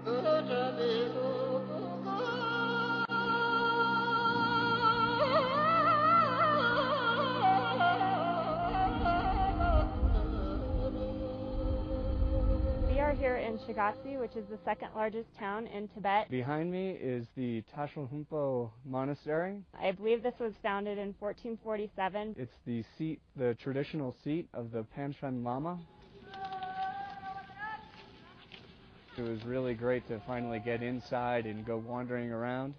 We are here in Shigatse, which is the second largest town in Tibet. Behind me is the Tashilhunpo Monastery. I believe this was founded in 1447. It's the traditional seat of the Panchen Lama. It was really great to finally get inside and go wandering around.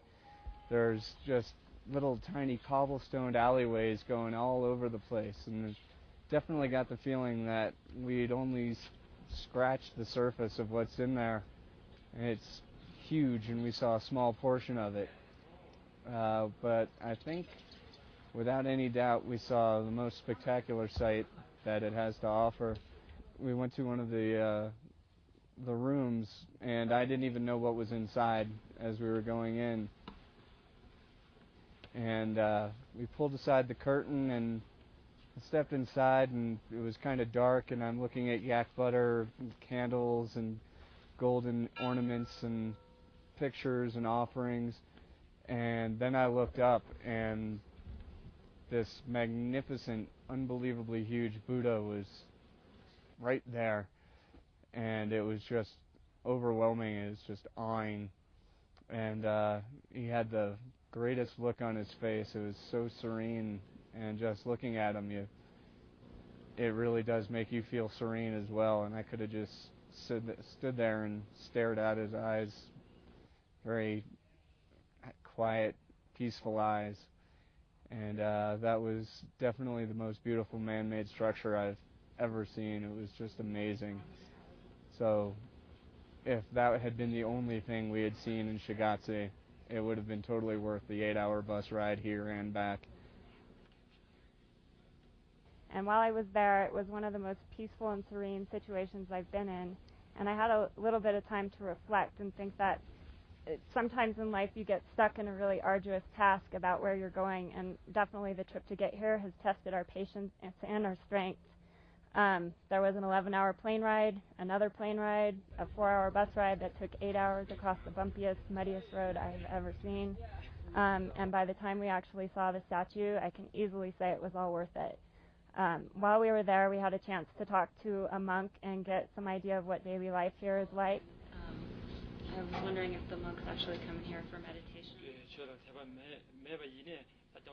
There's just little tiny cobblestoned alleyways going all over the place, and definitely got the feeling that we'd only scratched the surface of what's in there. And it's huge, and we saw a small portion of it. But I think, without any doubt, we saw the most spectacular sight that it has to offer. We went to one of the rooms, and I didn't even know what was inside as we were going in. And we pulled aside the curtain and stepped inside, and it was kind of dark, and I'm looking at yak butter, and candles, and golden ornaments, and pictures and offerings. And then I looked up, and this magnificent, unbelievably huge Buddha was right there. And it was just overwhelming. It was just awing. And he had the greatest look on his face. It was so serene. And just looking at him, it really does make you feel serene as well. And I could have just stood there and stared at his eyes, very quiet, peaceful eyes. And that was definitely the most beautiful man-made structure I've ever seen. It was just amazing. So if that had been the only thing we had seen in Shigatse, it would have been totally worth the 8-hour bus ride here and back. And while I was there, it was one of the most peaceful and serene situations I've been in. And I had a little bit of time to reflect and think that sometimes in life you get stuck in a really arduous task about where you're going, and definitely the trip to get here has tested our patience and our strength. There was an 11-hour plane ride, another plane ride, a 4-hour bus ride that took 8 hours across the bumpiest, muddiest road I have ever seen. And by the time we actually saw the statue, I can easily say it was all worth it. While we were there, we had a chance to talk to a monk and get some idea of what daily life here is like. I was wondering if the monks actually come here for meditation.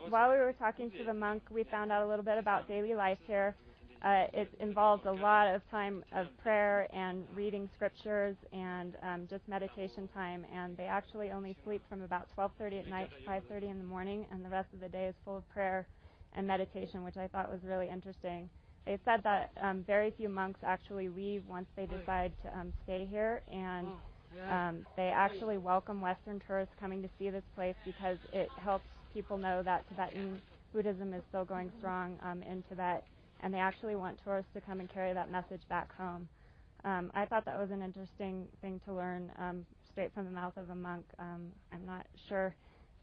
While we were talking to the monk, we found out a little bit about daily life here. It involves a lot of time of prayer and reading scriptures and just meditation time, and they actually only sleep from about 12:30 at night to 5:30 in the morning, and the rest of the day is full of prayer and meditation, which I thought was really interesting. They said that very few monks actually leave once they decide to stay here, and they actually welcome Western tourists coming to see this place because it helps people know that Tibetan Buddhism is still going strong in Tibet, and they actually want tourists to come and carry that message back home. I thought that was an interesting thing to learn straight from the mouth of a monk. I'm not sure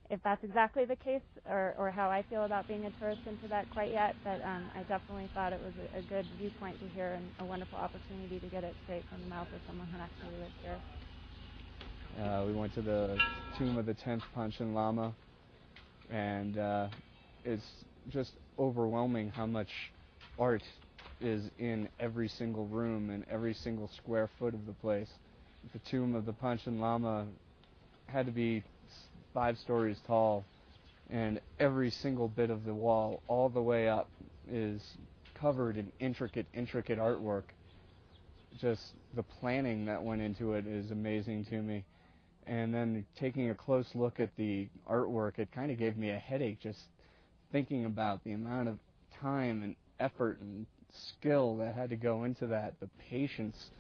if that's exactly the case or how I feel about being a tourist in Tibet quite yet, but I definitely thought it was a good viewpoint to hear and a wonderful opportunity to get it straight from the mouth of someone who actually lives here. We went to the tomb of the 10th Panchen Lama, and it's just overwhelming how much art is in every single room and every single square foot of the place. The tomb of the Panchen Lama had to be 5 stories tall, and every single bit of the wall all the way up is covered in intricate artwork. Just the planning that went into it is amazing to me. And then taking a close look at the artwork, it kind of gave me a headache just thinking about the amount of time and effort and skill that had to go into that, the patience,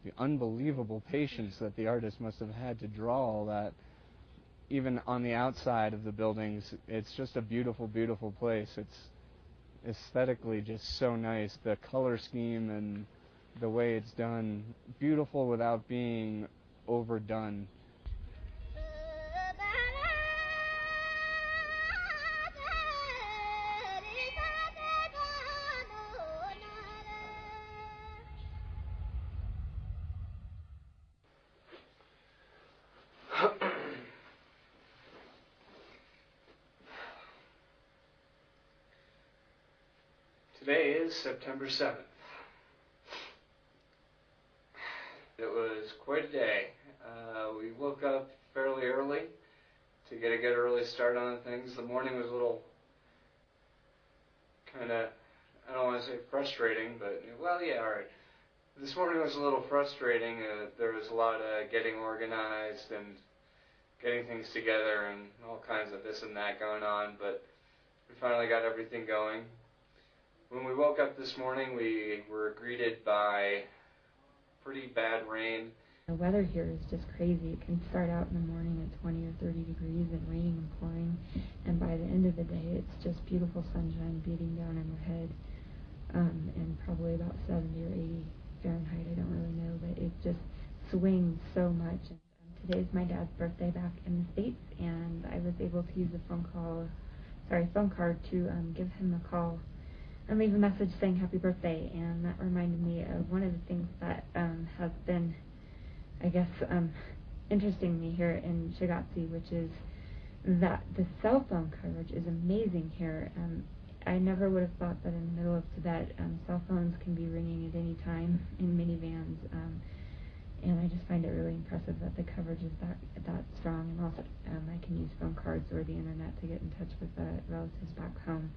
the unbelievable patience that the artist must have had to draw all that. Even on the outside of the buildings, it's just a beautiful, beautiful place. It's aesthetically just so nice. The color scheme and the way it's done, beautiful without being overdone. Today is September 7th. It was quite a day. We woke up fairly early to get a good early start on things. The morning was a little kind of, I don't want to say frustrating, but, well, yeah, all right. This morning was a little frustrating. There was a lot of getting organized and getting things together and all kinds of this and that going on, but we finally got everything going. When we woke up this morning, we were greeted by pretty bad rain. The weather here is just crazy. It can start out in the morning at 20 or 30 degrees and raining and pouring, and by the end of the day it's just beautiful sunshine beating down on your head, and probably about 70 or 80 Fahrenheit, I don't really know, but it just swings so much. And today's my dad's birthday back in the States, and I was able to use a phone card to give him a call and leave a message saying happy birthday, and that reminded me of one of the things that has been, I guess, interesting me here in Shigatse, which is that the cell phone coverage is amazing here. I never would have thought that in the middle of Tibet, cell phones can be ringing at any time in minivans, and I just find it really impressive that the coverage is that strong, and also I can use phone cards or the internet to get in touch with relatives back home.